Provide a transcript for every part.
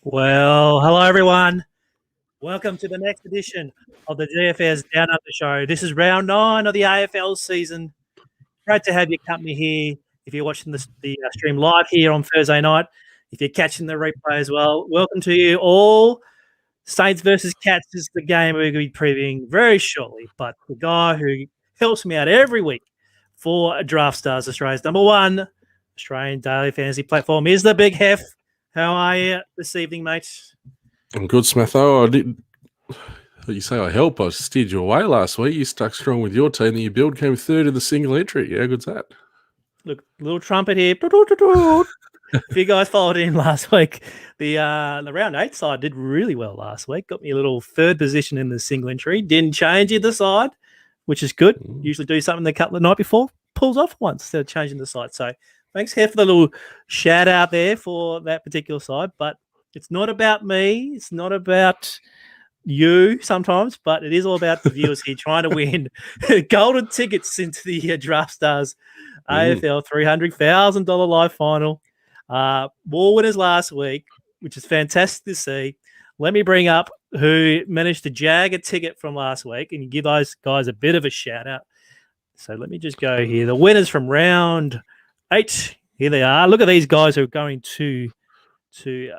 Well, hello everyone. Welcome to the next edition of the DFS Down Under Show. This is round 9 of the AFL season. Great to have your company here. If you're watching the stream live here on Thursday night, if you're catching the replay as well, welcome to you all. Saints versus Cats is the game we're going to be previewing very shortly. But the guy who helps me out every week for Draftstars, Australia's #1 Australian daily fantasy platform, is the Big Hef. How are you this evening, mate? I'm good, Smatho. I didn't. You say I help. I steered you away last week. You stuck strong with your team. And your build came third in the single entry. How good's that? Look, little trumpet here. If you guys followed in last week, the round 8 side did really well last week. Got me a little third position in the single entry. Didn't change either side, which is good. Usually do something the couple of night before. Pulls off once instead of changing the side. So thanks, Hef, for the little shout out there for that particular side. But it's not about me. It's not about you sometimes, but it is all about the viewers here trying to win golden tickets into the Draftstars AFL $300,000 live final. More winners last week, which is fantastic to see. Let me bring up who managed to jag a ticket from last week and give those guys a bit of a shout out. So let me just go here. The winners from round 8. Here they are. Look at these guys who are going to the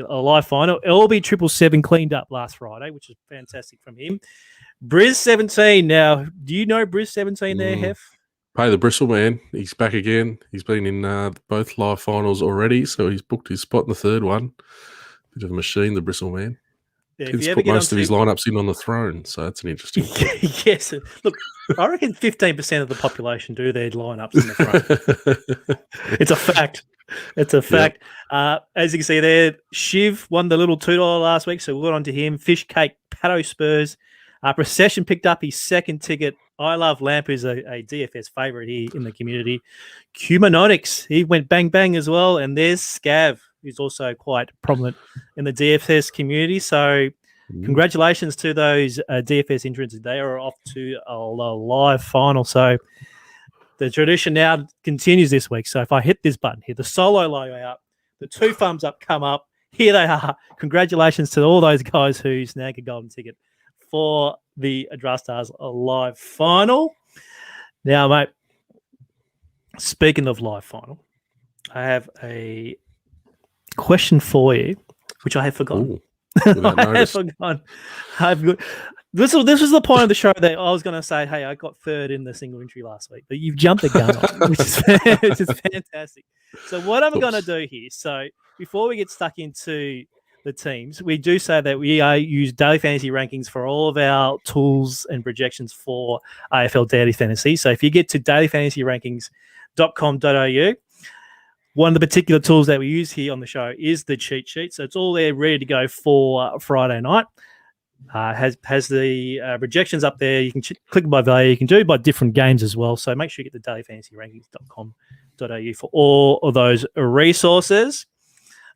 live final. LB 777 cleaned up last Friday, which is fantastic from him. Briz 17. Now, do you know Briz 17 there, Hef? Pay the Bristle man. He's back again. He's been in both live finals already, so he's booked his spot in the third one. Bit of a machine, the Bristle man. Yeah, he's put most of his lineups in on the throne, so that's an interesting one. Yes. Look, I reckon 15% of the population do their lineups in the throne. It's a fact. It's a fact. Yep. As you can see there, Shiv won the little $2 last week, so we'll go on to him. Fish Cake, Pato Spurs. Procession picked up his second ticket. I Love Lamp, who's a DFS favourite here in the community. Cumanonics, he went bang bang as well. And there's Scav, who's also quite prominent in the DFS community. So congratulations to those DFS entrants. They are off to a live final. So the tradition now continues this week. So if I hit this button here, the solo logo out, the 2 thumbs up come up. Here they are. Congratulations to all those guys who snagged a golden ticket for the Draftstars live final. Now, mate, speaking of live final, I have a question for you, which I have forgotten. I have forgotten. This was the point of the show that I was going to say, hey, I got third in the single entry last week, but you've jumped the gun on, which is fantastic. So what I'm going to do here, so before we get stuck into the teams, we do say that we use daily fantasy rankings for all of our tools and projections for AFL Daily Fantasy. So if you get to dailyfantasyrankings.com.au, one of the particular tools that we use here on the show is the cheat sheet. So it's all there ready to go for Friday night. Has the projections up there. You can click by value. You can do it by different games as well. So make sure you get the dailyfantasyrankings.com.au for all of those resources.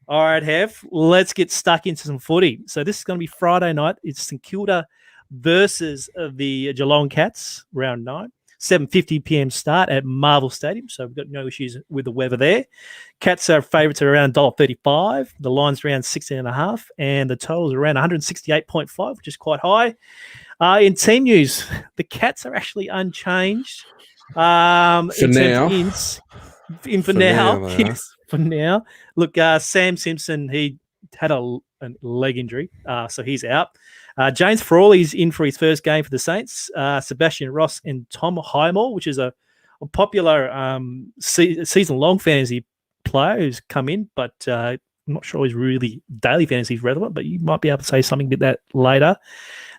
All right, Hef, let's get stuck into some footy. So this is going to be Friday night. It's St Kilda versus the Geelong Cats, round 9. 7:50 p.m. start at Marvel Stadium, so we've got no issues with the weather there. Cats are favourites at around $1.35. The line's around 16.5, and the total's around 168.5, which is quite high. In team news, the Cats are actually unchanged. For now. Look, Sam Simpson, he had a leg injury, so he's out. James Frawley's in for his first game for the Saints. Sebastian Ross and Tom Highmore, which is a popular season-long fantasy player who's come in, but I'm not sure he's really daily fantasy relevant, but you might be able to say something about that later.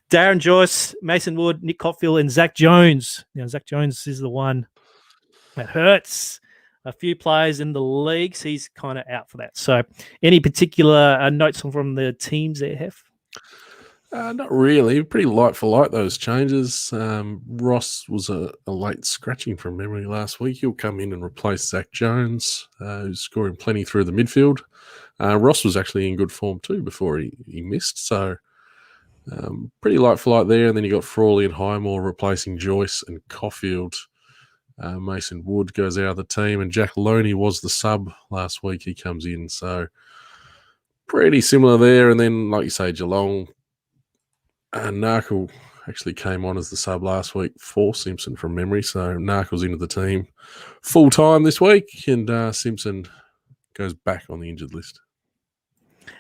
Darren Joyce, Mason Wood, Nick Cotfield, and Zach Jones. Now, Zach Jones is the one that hurts a few players in the leagues. He's kind of out for that. So any particular notes from the teams there, Hef? Not really. Pretty light for light, those changes. Ross was a late scratching from memory last week. He'll come in and replace Zach Jones, who's scoring plenty through the midfield. Ross was actually in good form too before he missed. So pretty light for light there. And then you got Frawley and Highmore replacing Joyce and Cotfield. Mason Wood goes out of the team, and Jack Loney was the sub last week. He comes in. So pretty similar there. And then, like you say, Geelong and Knuckle actually came on as the sub last week for Simpson from memory. So Knuckle's into the team full time this week, and Simpson goes back on the injured list.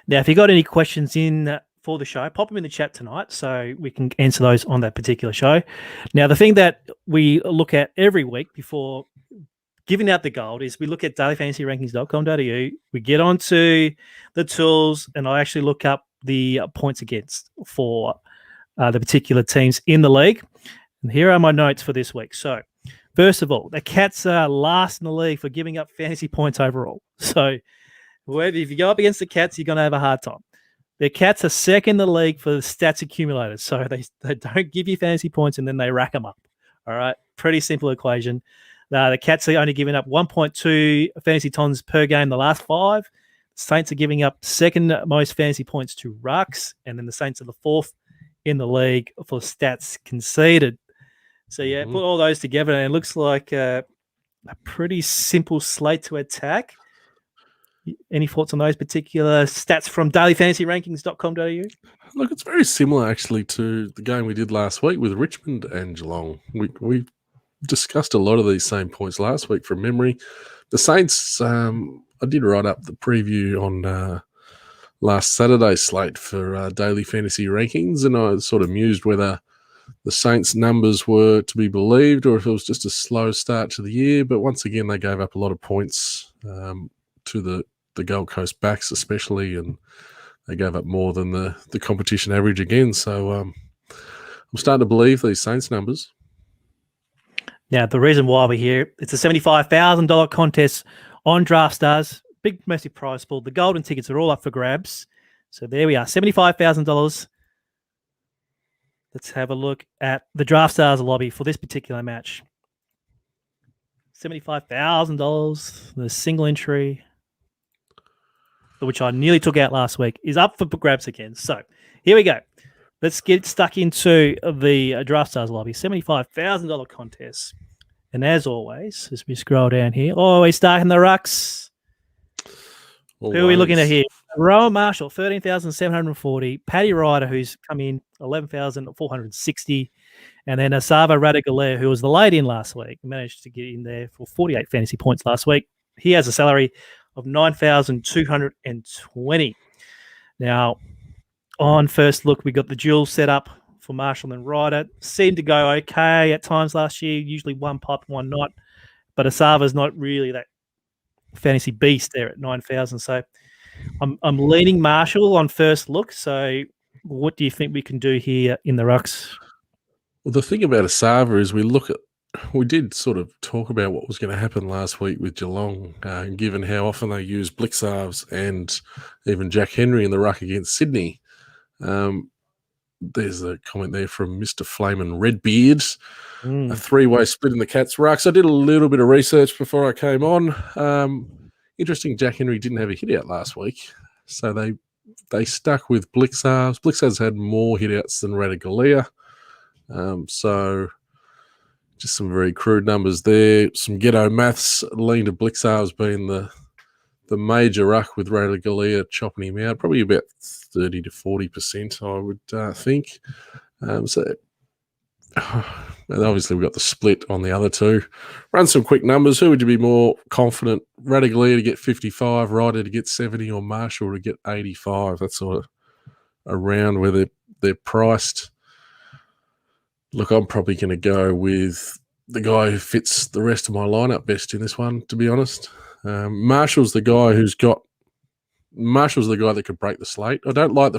Now, if you got any questions in for the show, pop them in the chat tonight so we can answer those on that particular show. Now, the thing that we look at every week before giving out the gold is we look at dailyfantasyrankings.com.au. We get onto the tools, and I actually look up the points against for the particular teams in the league. And here are my notes for this week. So, first of all, the Cats are last in the league for giving up fantasy points overall. So, if you go up against the Cats, you're going to have a hard time. The Cats are second in the league for the stats accumulators. So they don't give you fantasy points and then they rack them up. All right. Pretty simple equation. The Cats are only giving up 1.2 fantasy tons per game the last 5. Saints are giving up second most fantasy points to Rucks. And then the Saints are the 4th in the league for stats conceded. So, yeah, put all those together and it looks like a pretty simple slate to attack. Any thoughts on those particular stats from dailyfantasyrankings.com.au? Look, it's very similar actually to the game we did last week with Richmond and Geelong. We discussed a lot of these same points last week from memory. The Saints, I did write up the preview on last Saturday's slate for Daily Fantasy Rankings, and I sort of mused whether the Saints' numbers were to be believed or if it was just a slow start to the year. But once again, they gave up a lot of points to the Gold Coast backs especially, and they gave up more than the competition average again. So I'm starting to believe these Saints numbers. Now, the reason why we're here, it's a $75,000 contest on Draftstars. Big, massive prize pool. The golden tickets are all up for grabs. So there we are, $75,000. Let's have a look at the Draftstars lobby for this particular match. $75,000, the single entry, which I nearly took out last week, is up for grabs again. So here we go. Let's get stuck into the Draftstars lobby. $75,000 contest. And as always, as we scroll down here, always starting the Rucks. Always. Who are we looking at here? Rowan Marshall, 13,740. Paddy Ryder, who's come in 11,460. And then Asava Radigalea, who was the late in last week, managed to get in there for 48 fantasy points last week. He has a salary of 9,220. Now, on first look, we got the duel set up for Marshall and Ryder. Seemed to go okay at times last year, usually one pop, one not. But Asava's not really that fantasy beast there at 9,000. So I'm leaning Marshall on first look. So what do you think we can do here in the Rucks? Well, the thing about Asava is we did sort of talk about what was going to happen last week with Geelong, given how often they use Blixarves and even Jack Henry in the ruck against Sydney. There's a comment there from Mr. Flamin' Redbeard. A three-way split in the Cats rucks. I did a little bit of research before I came on. Interesting, Jack Henry didn't have a hit out last week, so they stuck with Blixarves. Blixarves had more hit outs than Radigalea. So just some very crude numbers there. Some ghetto maths lean to Blixarves being the major ruck with Radigalea chopping him out, probably about 30 to 40%, I would think. And obviously we've got the split on the other two. Run some quick numbers. Who would you be more confident? Radigalea to get 55, Ryder to get 70, or Marshall to get 85? That's sort of around where they're priced. Look, I'm probably going to go with the guy who fits the rest of my lineup best in this one, to be honest. Marshall's the guy that could break the slate. I don't like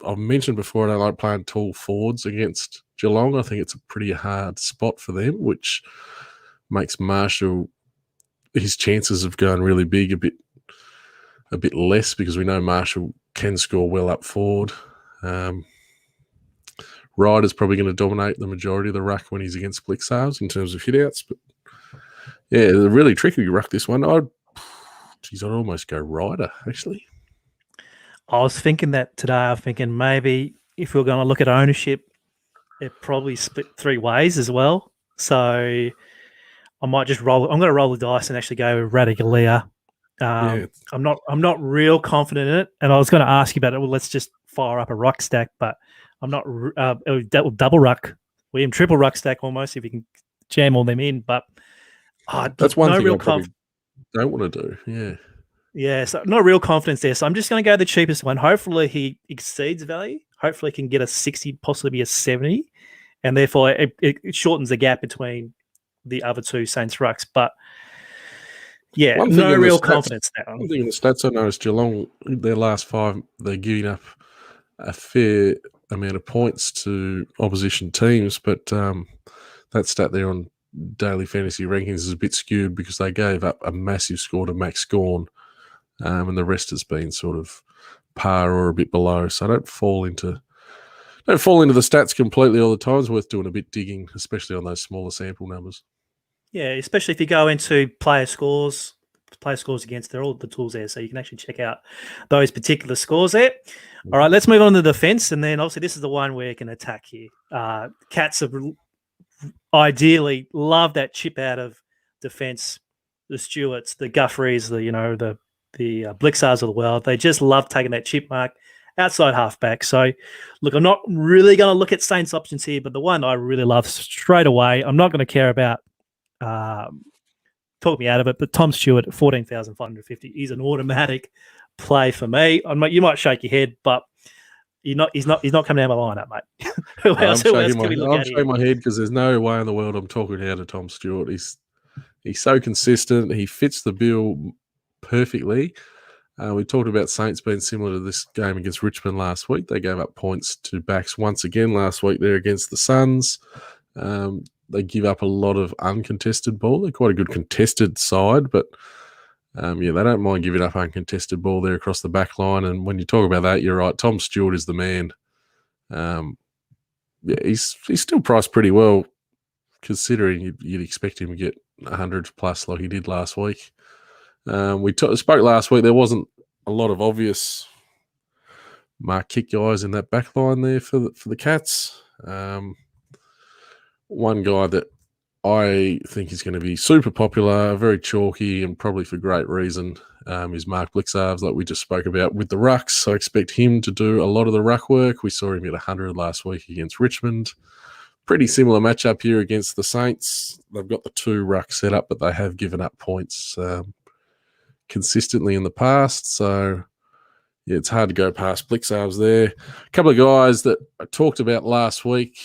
I've mentioned before, I don't like playing tall forwards against Geelong. I think it's a pretty hard spot for them, which makes Marshall, his chances of going really big a bit less, because we know Marshall can score well up forward. Ryder's probably going to dominate the majority of the ruck when he's against Blixarves in terms of hitouts. But yeah, it's a really tricky ruck, this one. I'd almost go Ryder, actually. I was thinking that today. I'm thinking maybe if we're going to look at ownership, it probably split three ways as well. So I might just roll. I'm going to roll the dice and actually go with Radigalea Yeah. I'm not real confident in it, and I was going to ask you about it. Well, let's just fire up a ruck stack, but I'm not double ruck, William triple ruck stack almost if you can jam all them in. But That's one no thing real I probably don't want to do. Yeah. Yeah, so no real confidence there. So I'm just going to go the cheapest one. Hopefully he exceeds value. Hopefully he can get a 60, possibly a 70, and therefore it shortens the gap between the other two Saints rucks. But yeah, no real confidence there. One thing in the stats I noticed, Geelong, their last 5, they're giving up a fair amount of points to opposition teams, but that stat there on daily fantasy rankings is a bit skewed because they gave up a massive score to Max Gawn, and the rest has been sort of par or a bit below. So don't fall into the stats completely all the time. It's worth doing a bit digging, especially on those smaller sample numbers. Yeah, especially if you go into player scores against, they're all the tools there, so you can actually check out those particular scores there. All right, let's move on to the defense, and then obviously this is the one where you can attack here. Cats have ideally love that chip out of defense. The Stewarts, the Guthries, the Blixars of the world, they just love taking that chip mark outside halfback. So, look, I'm not really going to look at Saints options here, but the one I really love straight away, I'm not going to care about talk me out of it, but Tom Stewart at 14,550 is an automatic play for me. You might shake your head, but he's not coming out of my lineup, mate. Who else can we look at here? I'm shaking my head because there's no way in the world I'm talking out of Tom Stewart. He's so consistent. He fits the bill perfectly. We talked about Saints being similar to this game against Richmond last week. They gave up points to backs once again last week there against the Suns. They give up a lot of uncontested ball. They're quite a good contested side, but they don't mind giving up uncontested ball there across the back line. And when you talk about that, you're right. Tom Stewart is the man. He's still priced pretty well, considering you'd expect him to get 100 plus like he did last week. We spoke last week. There wasn't a lot of obvious mark kick guys in that back line there for the Cats. One guy that I think is going to be super popular, very chalky, and probably for great reason, is Mark Blixarves, like we just spoke about with the rucks. I expect him to do a lot of the ruck work. We saw him get 100 last week against Richmond. Pretty similar matchup here against the Saints. They've got the 2 rucks set up, but they have given up points consistently in the past. So, yeah, it's hard to go past Blixarves there. A couple of guys that I talked about last week.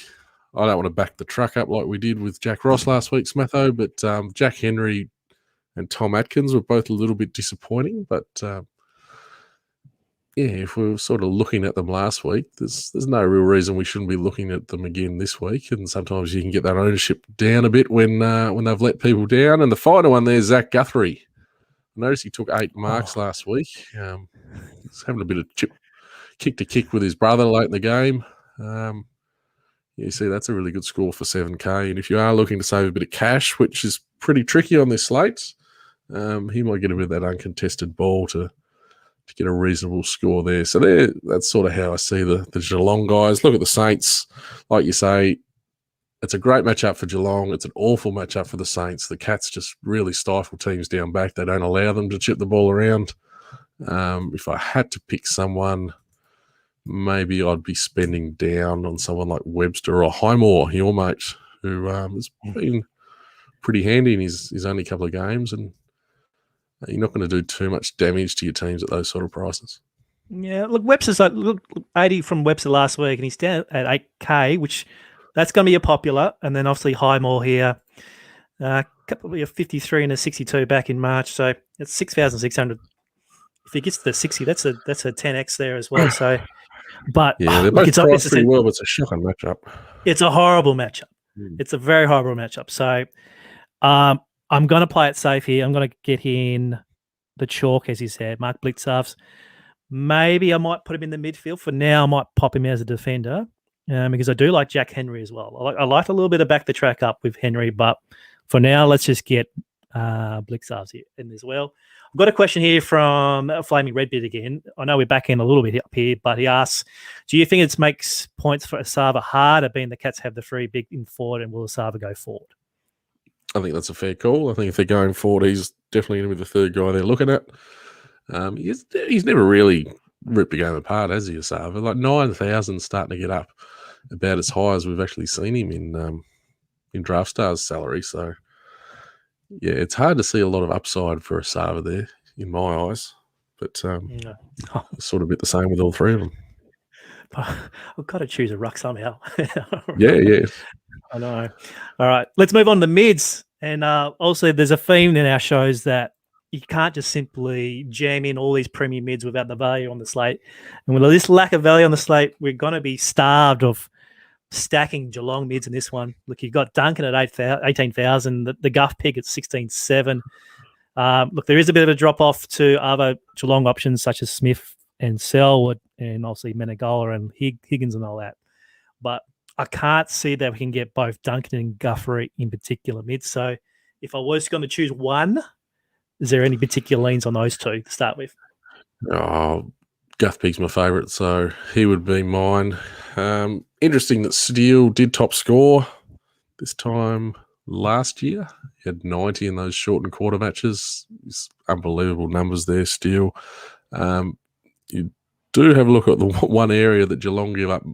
I don't want to back the truck up like we did with Jack Ross last week, Smatho, but Jack Henry and Tom Atkins were both a little bit disappointing. But, if we were sort of looking at them last week, there's no real reason we shouldn't be looking at them again this week. And sometimes you can get that ownership down a bit when they've let people down. And the final one there is Zach Guthrie. I noticed he took 8 marks last week. He's having a bit of kick to kick with his brother late in the game. You see, that's a really good score for 7K. And if you are looking to save a bit of cash, which is pretty tricky on this slate, he might get a bit of that uncontested ball to get a reasonable score there. So that's sort of how I see the Geelong guys. Look at the Saints. Like you say, it's a great matchup for Geelong. It's an awful matchup for the Saints. The Cats just really stifle teams down back. They don't allow them to chip the ball around. If I had to pick someone, maybe I'd be spending down on someone like Webster or Highmore, your mate, who has been pretty handy in his only couple of games, and you're not going to do too much damage to your teams at those sort of prices. Yeah, look, Webster's 80 from Webster last week, and he's down at 8K, which that's going to be a popular. And then obviously Highmore here, couple of 53 and a 62 back in March, so it's 6,600. If he gets to the 60, that's a 10x there as well. So. But yeah, they're both priced pretty well, but it's a shocking matchup. It's a horrible matchup. It's a very horrible matchup. So I'm going to play it safe here. I'm going to get in the chalk, as you said, Mark Blixarves. Maybe I might put him in the midfield. For now, I might pop him as a defender because I do like Jack Henry as well. I like a little bit of back the track up with Henry, but for now, let's just get Blixarves here in as well. I've got a question here from Flaming Redbeard again. I know we're back in a little bit up here, but he asks, do you think it makes points for Asava harder, being the Cats have the big in forward, and will Asava go forward? I think that's a fair call. I think if they're going forward, he's definitely going to be the third guy they're looking at. He's never really ripped the game apart, has he, Asava? Like 9,000 starting to get up about as high as we've actually seen him in Draftstars salary. So, yeah, it's hard to see a lot of upside for Asava there, in my eyes. But sort of a bit the same with all three of them. I've got to choose a ruck somehow. Yeah. I know. All right, let's move on to mids. And also, there's a theme in our shows that you can't just simply jam in all these premium mids without the value on the slate. And with this lack of value on the slate, we're going to be starved of stacking Geelong mids in this one. Look, you've got Duncan at 18,000, the Guff pick at 16,700. Look, there is a bit of a drop-off to other Geelong options such as Smith and Selwood and obviously Menegola and Higgins and all that. But I can't see that we can get both Duncan and Guthrie in particular mid. So if I was going to choose one, is there any particular leans on those two to start with? Oh, Guff Pig's my favourite, so he would be mine. Interesting that Steele did top score this time last year. He had 90 in those shortened quarter matches. It's unbelievable numbers there, Steele. You do have a look at the one area that Geelong give up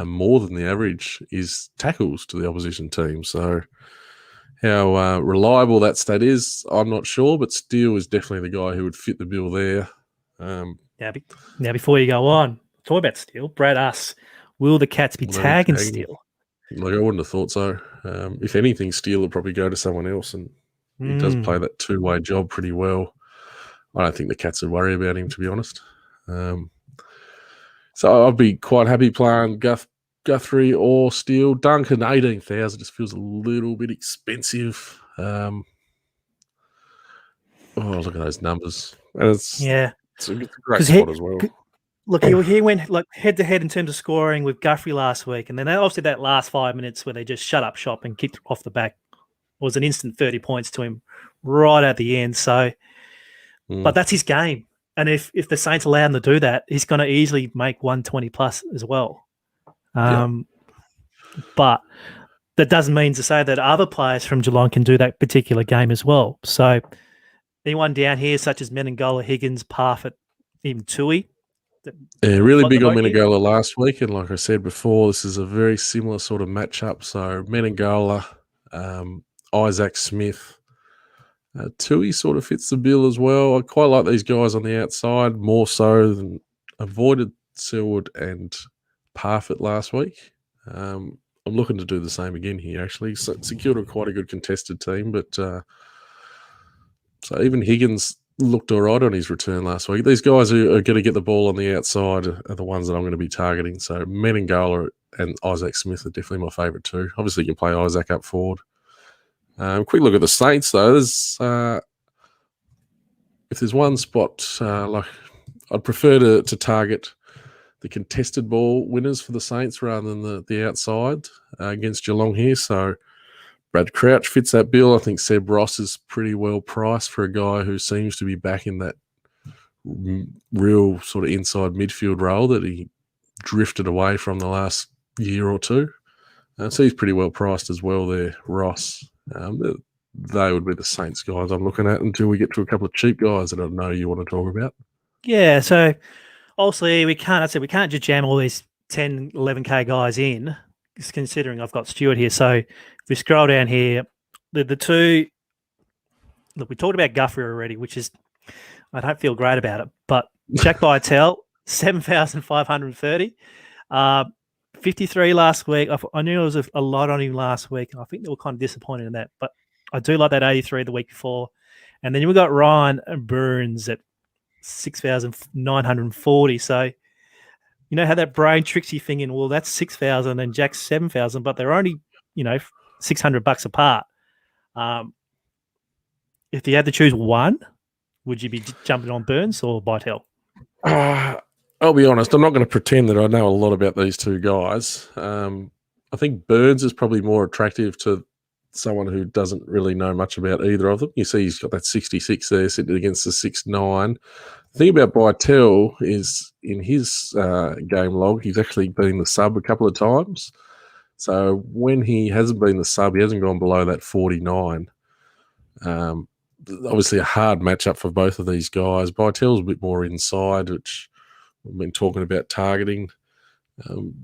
more than the average is tackles to the opposition team. So how reliable that stat is, I'm not sure, but Steele is definitely the guy who would fit the bill there. Now, before you go on, talk about Steele. Brad asks, will the Cats be tagging Steele? Like, I wouldn't have thought so. If anything, Steele will probably go to someone else, and he does play that two-way job pretty well. I don't think the Cats would worry about him, to be honest. So I'd be quite happy playing Guthrie or Steele. Duncan, 18,000 just feels a little bit expensive. Oh, look at those numbers. And it's a great spot as well. Look, he went like head-to-head in terms of scoring with Guthrie last week, and then obviously that last 5 minutes where they just shut up shop and kicked off the back was an instant 30 points to him right at the end. So, but that's his game. And if the Saints allow him to do that, he's going to easily make 120 plus as well. But that doesn't mean to say that other players from Geelong can do that particular game as well. So anyone down here, such as Menegola, Higgins, Parfitt, even Tui. Yeah, really big on Menegola last week. And like I said before, this is a very similar sort of matchup. So Menegola, Isaac Smith, Tui sort of fits the bill as well. I quite like these guys on the outside more so than avoided Selwood and Parfitt last week. I'm looking to do the same again here, actually. So secured quite a good contested team, but so even Higgins looked all right on his return last week. These guys who are going to get the ball on the outside are the ones that I'm going to be targeting. So Menegola and Isaac Smith are definitely my favourite too. Obviously, you can play Isaac up forward. Quick look at the Saints, though. There's if there's one spot, like I'd prefer to target the contested ball winners for the Saints rather than the outside against Geelong here. So Brad Crouch fits that bill. I think Seb Ross is pretty well priced for a guy who seems to be back in that real sort of inside midfield role that he drifted away from the last year or two. So he's pretty well priced as well there, Ross. They would be the Saints guys I'm looking at until we get to a couple of cheap guys that I know you want to talk about. Yeah, so obviously we can't just jam all these 10, 11K guys in, just considering I've got Stewart here. So if we scroll down here, the two, look, we talked about Guthrie already, which is, I don't feel great about it, but Jack Bytel, 7,530. 53 last week. I knew there was a lot on him last week. I think they were kind of disappointed in that, but I do like that 83 the week before. And then we've got Ryan Burns at 6,940. So you know how that brain tricks you thinking, well, that's 6,000 and Jack's 7,000, but they're only, $600 apart. If you had to choose one, would you be jumping on Burns or Bytel? I'll be honest, I'm not going to pretend that I know a lot about these two guys. I think Burns is probably more attractive to someone who doesn't really know much about either of them. You see he's got that 66 there sitting against the 6'9". The thing about Bytel is in his game log, he's actually been the sub a couple of times. So when he hasn't been the sub, he hasn't gone below that 49. obviously a hard matchup for both of these guys. Bytel's a bit more inside, which we've been talking about targeting.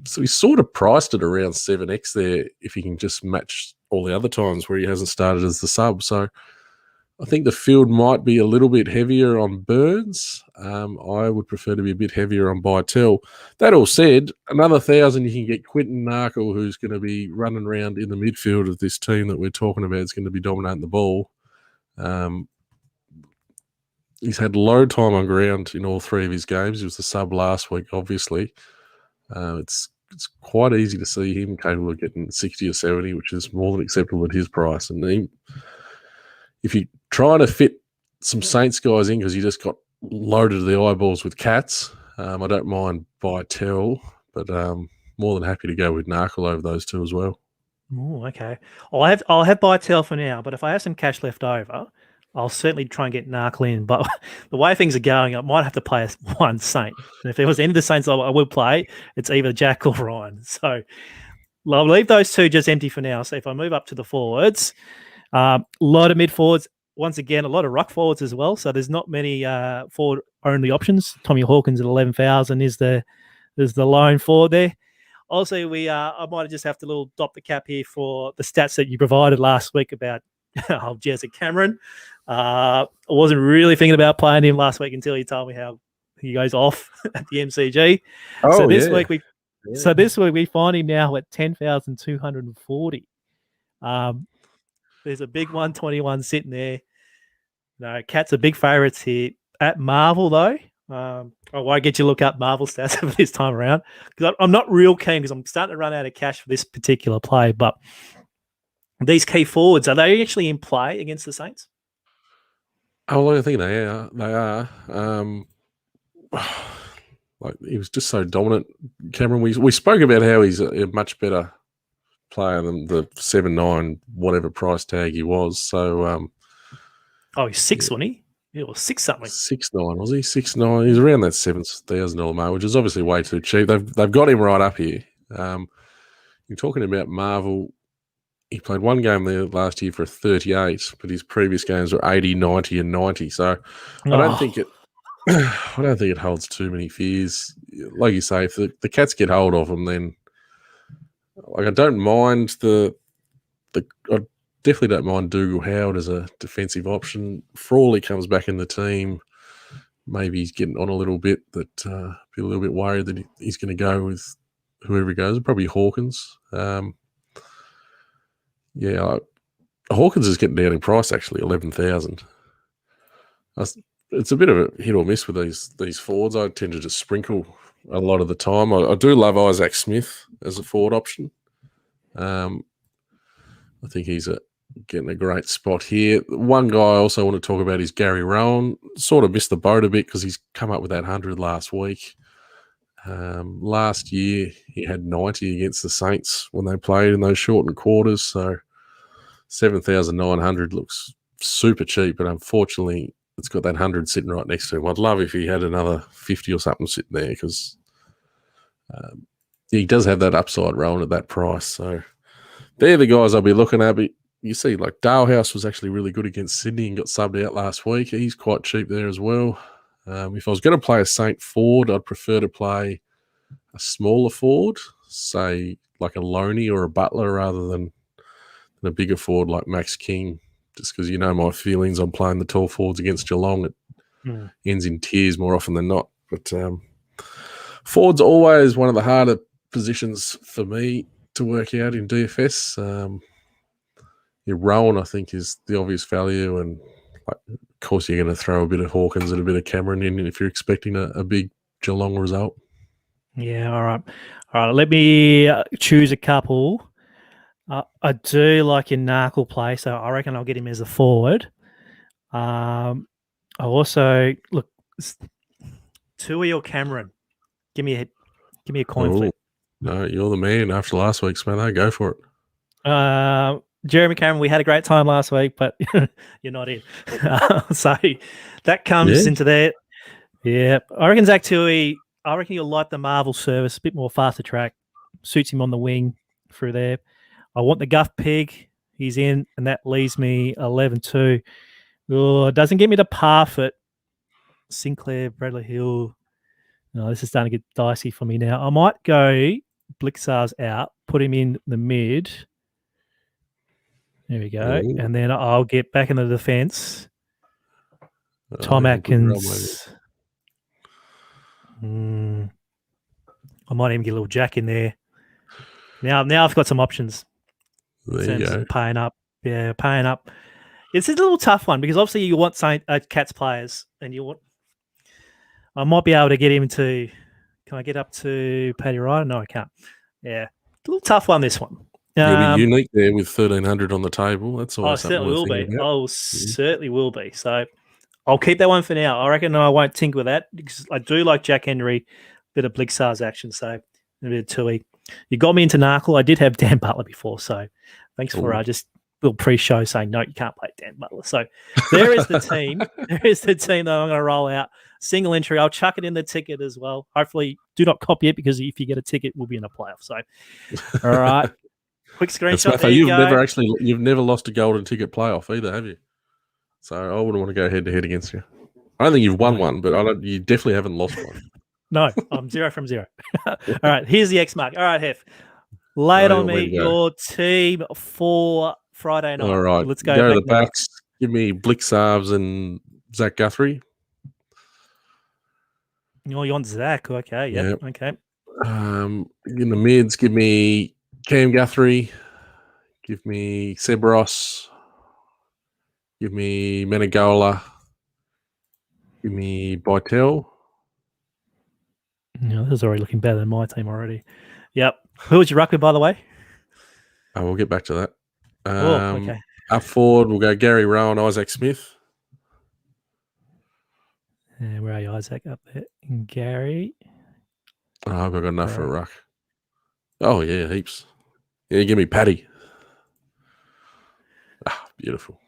So he's sort of priced it around 7x there if he can just match all the other times where he hasn't started as the sub. So I think the field might be a little bit heavier on Burns. I would prefer to be a bit heavier on Bytel. That all said, another 1,000 you can get Quentin Knuckle, who's going to be running around in the midfield of this team that we're talking about. Is going to be dominating the ball. He's had low time on ground in all 3 of his games. He was the sub last week, obviously. It's quite easy to see him capable of getting 60 or 70, which is more than acceptable at his price. And if you're trying to fit some Saints guys in because you just got loaded to the eyeballs with cats, I don't mind Bytel, but more than happy to go with Knuckle over those 2 as well. Oh, okay. I'll have Bytel for now, but if I have some cash left over, I'll certainly try and get Knuckle in. But the way things are going, I might have to play one Saint. And if there was any of the Saints I will play, it's either Jack or Ryan. So I'll leave those 2 just empty for now. So if I move up to the forwards, a lot of mid forwards. Once again, a lot of ruck forwards as well. So there's not many forward only options. Tommy Hawkins at 11,000 is the lone forward there. Also, I might just have to dop the cap here for the stats that you provided last week about Jesse Cameron. I wasn't really thinking about playing him last week until he told me how he goes off at the MCG. So this week we find him now at 10,240. There's a big 121 sitting there. No, Cat's a big favourites here. At Marvel, though, I won't get you to look up Marvel stats for this time around because I'm not real keen because I'm starting to run out of cash for this particular play. But these key forwards, are they actually in play against the Saints? Oh, I think they are. They are. Like he was just so dominant, Cameron. We spoke about how he's a much better player than the 7-9 whatever price tag he was. So, he's 6, wasn't he? It was 6 something. 6-9 was he? 6-9. He's around that $7,000 mark, which is obviously way too cheap. They've got him right up here. You're talking about Marvel. He played one game there last year for a 38, but his previous games were 80, 90, and 90. So I don't think it holds too many fears. Like you say, if the Cats get hold of him, then I don't mind I definitely don't mind Dougal Howard as a defensive option. Frawley comes back in the team. Maybe he's getting on a little bit, but be a little bit worried that he's going to go with whoever he goes. Probably Hawkins. Hawkins is getting down in price, actually, 11,000. It's a bit of a hit or miss with these forwards. I tend to just sprinkle a lot of the time. I do love Isaac Smith as a forward option. I think he's getting a great spot here. One guy I also want to talk about is Gary Rohn. Sort of missed the boat a bit because he's come up with that 100 last week. Last year, he had 90 against the Saints when they played in those shortened quarters. So 7,900 looks super cheap, but unfortunately, it's got that 100 sitting right next to him. I'd love if he had another 50 or something sitting there because he does have that upside rolling at that price. So they're the guys I'll be looking at. But you see, like Dalehouse was actually really good against Sydney and got subbed out last week. He's quite cheap there as well. If I was going to play a Saint forward, I'd prefer to play a smaller forward, say like a Loney or a Butler rather than a bigger forward like Max King, just because you know my feelings on playing the tall forwards against Geelong. It ends in tears more often than not. But forward's always one of the harder positions for me to work out in DFS. Rowan, I think, is the obvious value, and of course you're going to throw a bit of Hawkins and a bit of Cameron in if you're expecting a big Geelong result. Yeah, all right. Let me choose a couple. I do like your Knuckle play, so I reckon I'll get him as a forward. I also look Tui or Cameron. Give me a coin flip. No, you're the man. After last week, Smatho, go for it. Jeremy Cameron, we had a great time last week, but you're not in. So that comes into there. Yeah, I reckon Zach Tui. I reckon you'll like the Marvel service, a bit more faster track, suits him on the wing through there. I want the Guff Pig. He's in, and that leaves me 11-2. Oh, it doesn't get me to Parfit. Sinclair, Bradley Hill. No, this is starting to get dicey for me now. I might go Blixar's out, put him in the mid. There we go. Ooh. And then I'll get back in the defence. Tom Atkins. I might even get a little Jack in there. Now I've got some options. There you go. Paying up. Yeah, paying up. It's a little tough one because obviously you want Cats players and you want. I might be able to get him to. Can I get up to Paddy Ryan? No, I can't. Yeah, a little tough one. This one. You'll be unique there with 1,300 on the table. That's always something certainly will be. Certainly will be. So I'll keep that one for now. I reckon I won't tinker with that because I do like Jack Henry, bit of Blixar's action, so a bit of Tui. You got me into Knuckle. I did have Dan Butler before, so thanks for just a little pre-show saying, no, you can't play Dan Butler. So there is the team. There is the team that I'm going to roll out. Single entry. I'll chuck it in the ticket as well. Hopefully, do not copy it because if you get a ticket, we'll be in a playoff. So, all right. Quick screenshot. Smatho, you've never lost a golden ticket playoff either, have you? So I wouldn't want to go head to head against you. I don't think you've won one, but you definitely haven't lost one. No, I'm 0 from 0. All right, here's the X mark. All right, Hef. Lay it on me, your team for Friday night. All right. Let's go. Go to the backs. Give me Blixarves and Zach Guthrie. Oh, you want Zach? Okay, yep. Okay. In the mids, give me Cam Guthrie. Give me Seb Ross. Give me Menegola. Give me Bytel. No, this is already looking better than my team already. Yep. Who was your ruck with, by the way? We'll get back to that. Okay. Up forward, we'll go Gary Rohn, Isaac Smith. And where are you, Isaac? Up there. And Gary. Oh, I've got enough for a ruck. Oh, yeah, heaps. Yeah, give me Paddy. Beautiful.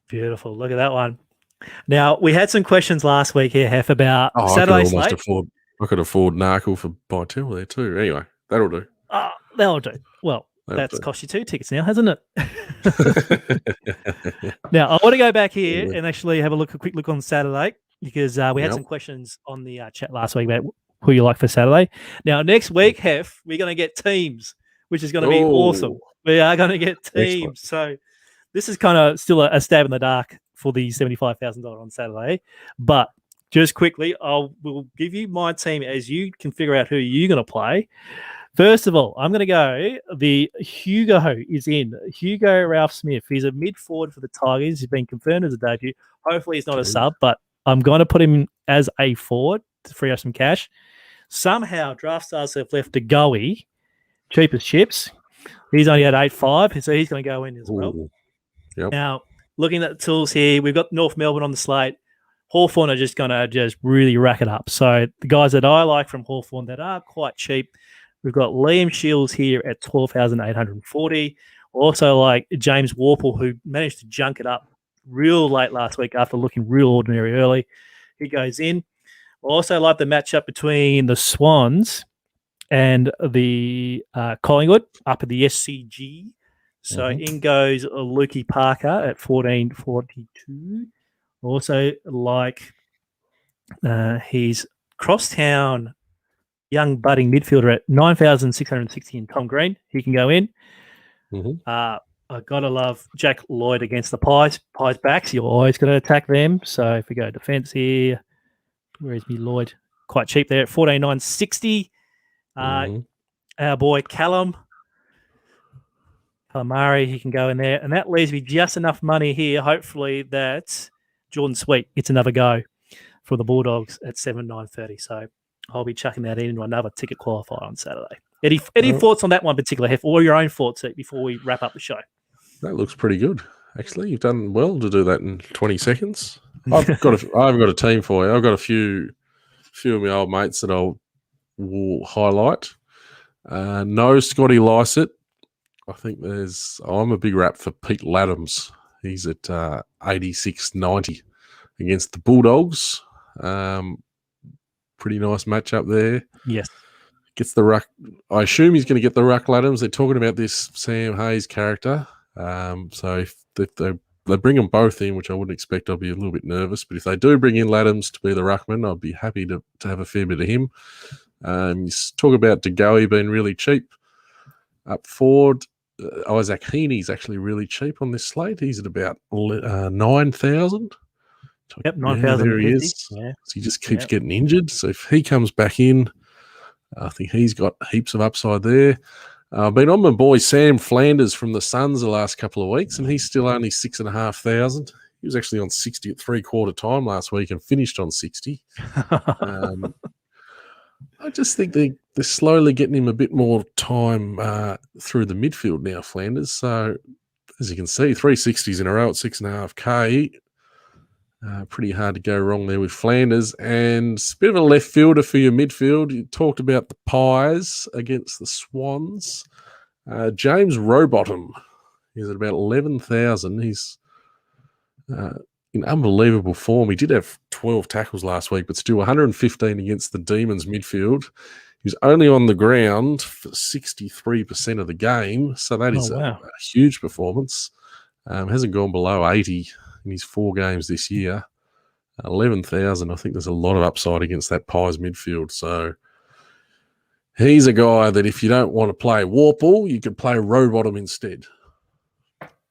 Beautiful. Look at that one. Now, we had some questions last week here, Hef, about Saturday slate. I could afford Knuckle for Bytel there too. Anyway, that'll do. Oh, that'll do. Well, that's cost you 2 tickets now, hasn't it? Now, I want to go back here and actually have a quick look on Saturday because we had some questions on the chat last week about who you like for Saturday. Now, next week, Hef, we're going to get teams, which is going to be awesome. We are going to get teams. Excellent. So this is kind of still a stab in the dark for the $75,000 on Saturday. But just quickly, we'll give you my team as you can figure out who you're going to play. First of all, I'm going to go the Hugo is in. Hugo Ralph Smith. He's a mid-forward for the Tigers. He's been confirmed as a debut. Hopefully he's not a sub, but I'm going to put him as a forward to free up some cash. Somehow, Draftstars have left Goey, cheapest chips. He's only at 8.5, so he's going to go in as well. Yep. Now, looking at the tools here, we've got North Melbourne on the slate. Hawthorn are just going to really rack it up. So the guys that I like from Hawthorn that are quite cheap, we've got Liam Shields here at 12,840. Also like James Warple, who managed to junk it up real late last week after looking real ordinary early. He goes in. Also like the matchup between the Swans and the Collingwood up at the SCG. So in goes Lukey Parker at 14.42. Also like his crosstown young budding midfielder at 9,660 in Tom Green. He can go in. I gotta love Jack Lloyd against the Pies backs. You're always going to attack them. So if we go defence here, where is me Lloyd? Quite cheap there at 14,960. Our boy Callum Calamari, he can go in there, and that leaves me just enough money here. Hopefully that Jordan Sweet gets another go for the Bulldogs at 7,930. So I'll be chucking that into another ticket qualifier on Saturday. Any thoughts on that one particular, Hef, or your own thoughts before we wrap up the show? That looks pretty good, actually. You've done well to do that in 20 seconds. I've got a team for you. I've got a few of my old mates that will highlight. No Scotty Lycett. I think I'm a big rap for Pete Laddams. He's at 86.90 against the Bulldogs. Pretty nice matchup there. Yes. Gets the ruck. I assume he's going to get the ruck Laddams. They're talking about this Sam Hayes character. So if they they bring them both in, which I wouldn't expect, I'll be a little bit nervous. But if they do bring in Laddams to be the ruckman, I'd be happy to have a fair bit of him. You talk about De Goey being really cheap up forward. Isaac Heaney's actually really cheap on this slate. He's at about 9,000. Yep, 9,000. There he is. Yeah. So he just keeps getting injured. So if he comes back in, I think he's got heaps of upside there. I've been on my boy Sam Flanders from the Suns the last couple of weeks, and he's still only 6,500. He was actually on 60 at 3/4 time last week and finished on 60. I just think they're slowly getting him a bit more time through the midfield now, Flanders. So as you can see, 360s in a row at 6.5K. Pretty hard to go wrong there with Flanders. And a bit of a left fielder for your midfield. You talked about the Pies against the Swans. James Rowbottom is at about 11,000. He's in unbelievable form. He did have 12 tackles last week, but still 115 against the Demons midfield. He was only on the ground for 63% of the game. So that is a huge performance. Hasn't gone below 80 in his 4 games this year. 11,000. I think there's a lot of upside against that Pies midfield. So he's a guy that if you don't want to play Warple, you could play Rowbottom instead.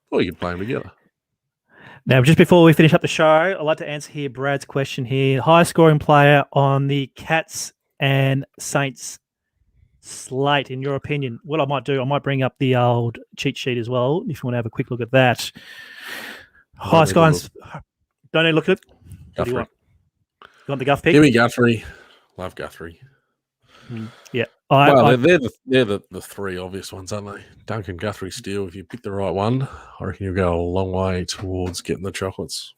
Or you could play them together. Now, just before we finish up the show, I'd like to answer here Brad's question here. Highest scoring player on the Cats and Saints slate, in your opinion? What I might do, I might bring up the old cheat sheet as well, if you want to have a quick look at that. Highest scoring... Don't need to look at it? What do you want? You want the Guff pick? Give me Guthrie. Love Guthrie. Yeah. They're the 3 obvious ones, aren't they? Duncan, Guthrie, Steele. If you pick the right one, I reckon you'll go a long way towards getting the chocolates.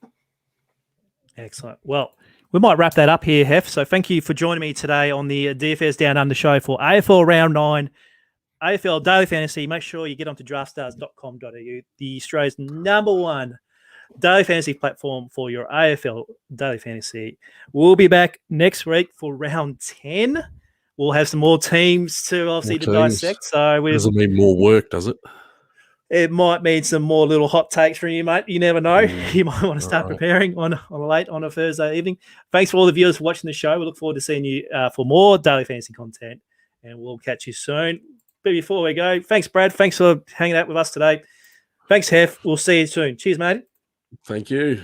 Excellent. Well, we might wrap that up here, Hef. So thank you for joining me today on the DFS Down Under show for AFL Round 9, AFL Daily Fantasy. Make sure you get onto draftstars.com.au, the Australia's #1 daily fantasy platform for your AFL Daily Fantasy. We'll be back next week for Round 10. We'll have some more teams to obviously to dissect. So doesn't mean more work, does it? It might mean some more little hot takes from you, mate. You never know. You might want to start preparing on a Thursday evening. Thanks for all the viewers for watching the show. We look forward to seeing you for more daily fantasy content, and we'll catch you soon. But before we go, thanks, Brad. Thanks for hanging out with us today. Thanks, Hef. We'll see you soon. Cheers, mate. Thank you.